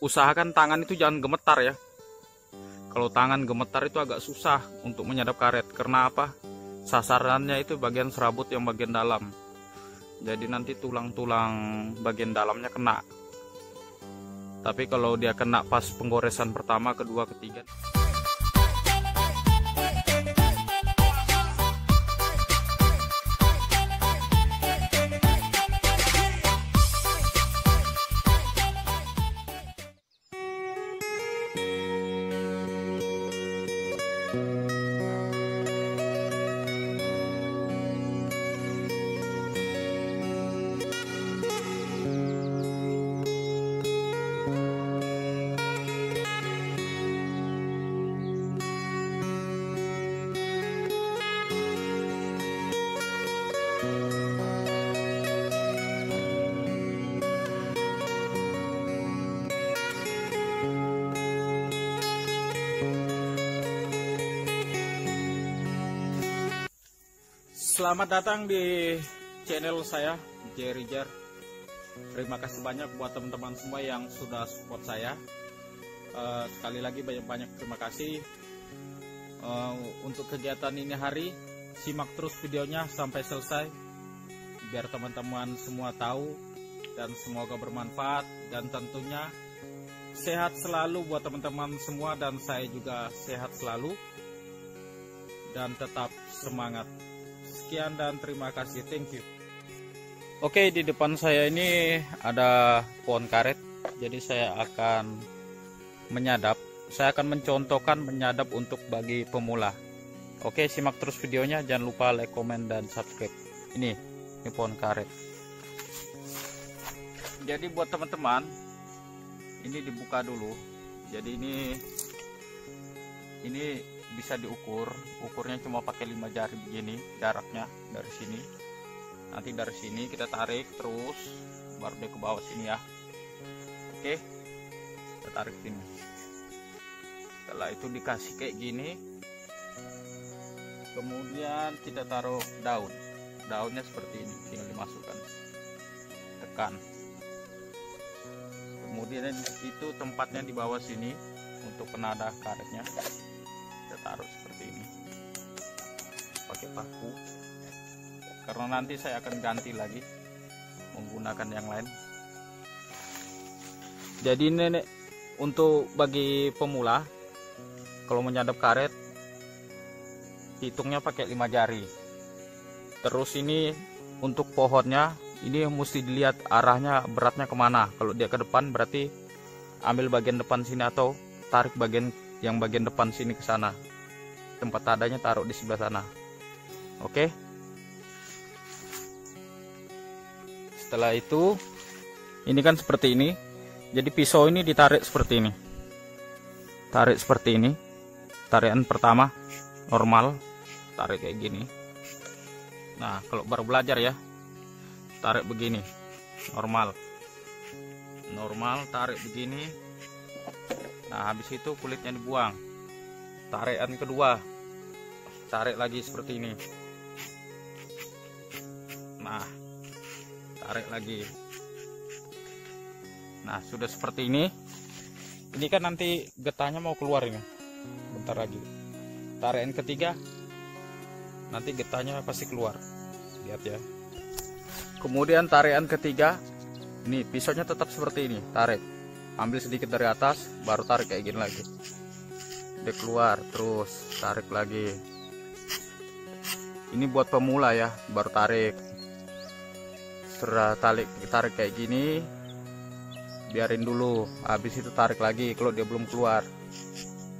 usahakan tangan itu jangan gemetar ya. Kalau tangan gemetar itu agak susah untuk menyadap karet. Karena apa? Sasarannya itu bagian serabut yang bagian dalam. Jadi nanti tulang-tulang bagian dalamnya kena. Tapi kalau dia kena pas penggoresan pertama, kedua, ketiga. Selamat datang di channel saya, Jerry Jar. Terima kasih banyak buat teman-teman semua yang sudah support saya. Sekali lagi banyak-banyak terima kasih. Untuk kegiatan ini hari, simak terus videonya sampai selesai biar teman-teman semua tahu dan semoga bermanfaat, dan tentunya sehat selalu buat teman-teman semua, dan saya juga sehat selalu dan tetap semangat. Sekian dan terima kasih, thank you. Oke, di depan saya ini ada pohon karet. Jadi saya akan menyadap. Saya akan mencontohkan menyadap untuk bagi pemula. Oke, simak terus videonya. Jangan lupa like, komen, dan subscribe. Ini pohon karet. Jadi buat teman-teman, ini dibuka dulu. Jadi ini bisa diukur. Ukurnya cuma pakai 5 jari begini jaraknya dari sini. Nanti dari sini kita tarik terus baru dia ke bawah sini ya. Oke, kita tarik sini. Setelah itu dikasih kayak gini, kemudian kita taruh daunnya seperti ini, tinggal dimasukkan, tekan. Kemudian itu tempatnya di bawah sini untuk penadah karetnya. Kita taruh seperti ini pakai paku, karena nanti saya akan ganti lagi menggunakan yang lain. Jadi ini untuk bagi pemula, kalau menyadap karet hitungnya pakai 5 jari. Terus ini untuk pohonnya, ini mesti dilihat arahnya beratnya kemana. Kalau dia ke depan berarti ambil bagian depan sini atau tarik bagian depan sini ke sana. Tempat tadanya taruh di sebelah sana. Oke. Setelah itu, ini kan seperti ini. Jadi pisau ini ditarik seperti ini. Tarik seperti ini. Tarikan pertama normal, tarik kayak gini. Nah, kalau baru belajar ya, tarik begini. Normal, tarik begini. Nah, habis itu kulitnya dibuang. Tarikan kedua, tarik lagi seperti ini. Nah, tarik lagi. Nah, sudah seperti ini. Ini kan nanti getahnya mau keluar ini. Bentar lagi. Tarikan ketiga, nanti getahnya pasti keluar. Lihat ya. Kemudian tarikan ketiga, ini pisaunya tetap seperti ini. Tarik, ambil sedikit dari atas, baru tarik kayak gini lagi. Dia keluar, terus tarik lagi. Ini buat pemula ya, baru tarik. Setelah tarik kayak gini, biarin dulu. Habis itu tarik lagi kalau dia belum keluar.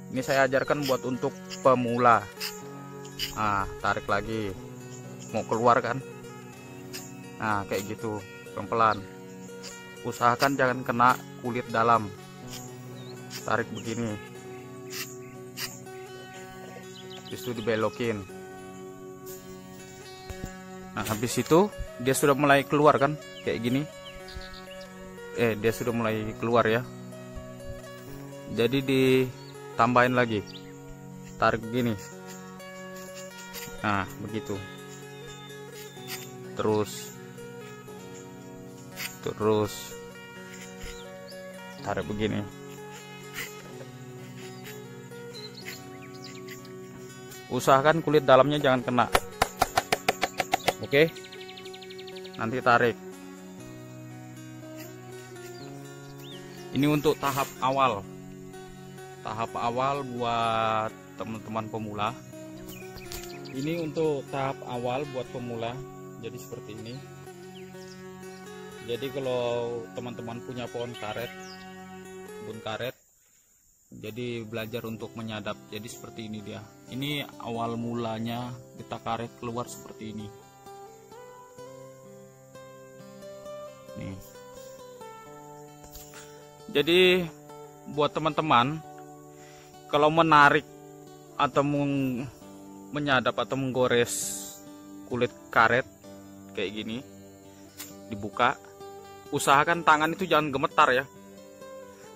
Ini saya ajarkan buat untuk pemula. Nah, tarik lagi. Mau keluar kan? Nah, kayak gitu, pelan-pelan. Usahakan jangan kena kulit dalam. Tarik begini. Habis itu dibelokin. Nah, habis itu dia sudah mulai keluar kan, kayak gini. Dia sudah mulai keluar ya. Jadi ditambahin lagi. Tarik begini. Nah, begitu. Terus tarik begini. Usahakan kulit dalamnya jangan kena. Oke, nanti tarik. Ini untuk tahap awal. Tahap awal buat teman-teman pemula. Ini untuk tahap awal buat pemula. Jadi seperti ini. Jadi kalau teman-teman punya pohon karet, kebun karet, jadi belajar untuk menyadap. Jadi seperti ini dia. Ini awal mulanya getah karet keluar seperti ini. Nih. Jadi buat teman-teman, kalau menarik atau menyadap atau menggores kulit karet kayak gini, dibuka, usahakan tangan itu jangan gemetar ya.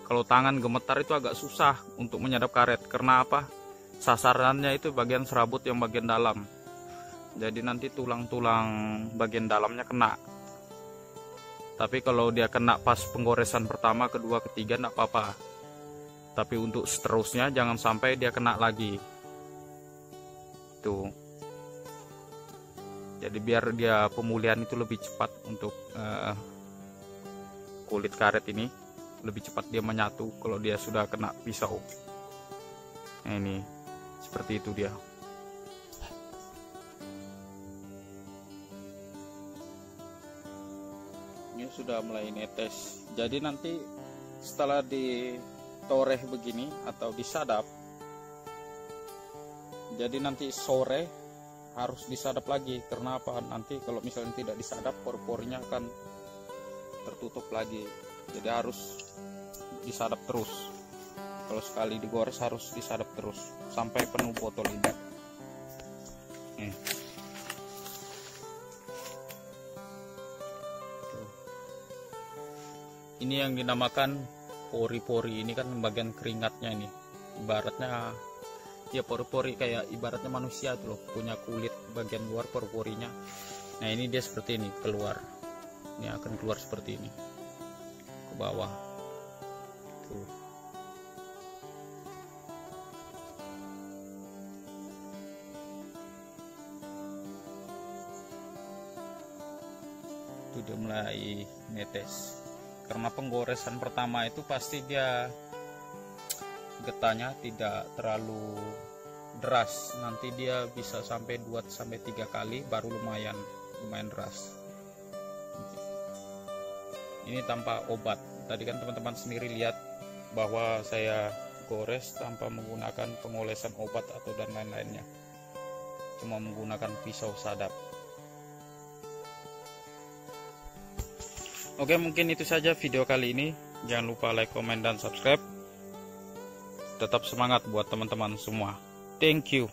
Kalau tangan gemetar itu agak susah untuk menyadap karet. Karena apa? Sasarannya itu bagian serabut yang bagian dalam. Jadi nanti tulang-tulang bagian dalamnya kena. Tapi kalau dia kena pas penggoresan pertama, kedua, ketiga enggak apa-apa. Tapi untuk seterusnya jangan sampai dia kena lagi. Tuh. Jadi biar dia pemulihan itu lebih cepat untuk kulit karet ini. Lebih cepat dia menyatu kalau dia sudah kena pisau. Nah, ini seperti itu dia. Ini sudah mulai netes. Jadi nanti setelah ditoreh begini atau disadap, jadi nanti sore harus disadap lagi. Karena apa? Nanti kalau misalnya tidak disadap, por-pornya akan tertutup lagi. Jadi harus disadap terus. Kalau sekali digores harus disadap terus sampai penuh botol ini. Ini yang dinamakan pori-pori. Ini kan bagian keringatnya ini. Ibaratnya ya pori-pori kayak ibaratnya manusia tuh loh, punya kulit bagian luar pori-porinya. Nah ini dia seperti ini keluar. Ini akan keluar seperti ini ke bawah. Tuh. Tuh dia mulai netes. Karena penggoresan pertama itu pasti dia getahnya tidak terlalu deras. Nanti dia bisa sampai 2-3 kali baru lumayan deras. Ini tanpa obat. Tadi kan teman-teman sendiri lihat bahwa saya gores tanpa menggunakan pengolesan obat atau dan lain-lainnya. Cuma menggunakan pisau sadap. Oke, mungkin itu saja video kali ini. Jangan lupa like, komen, dan subscribe. Tetap semangat buat teman-teman semua. Thank you.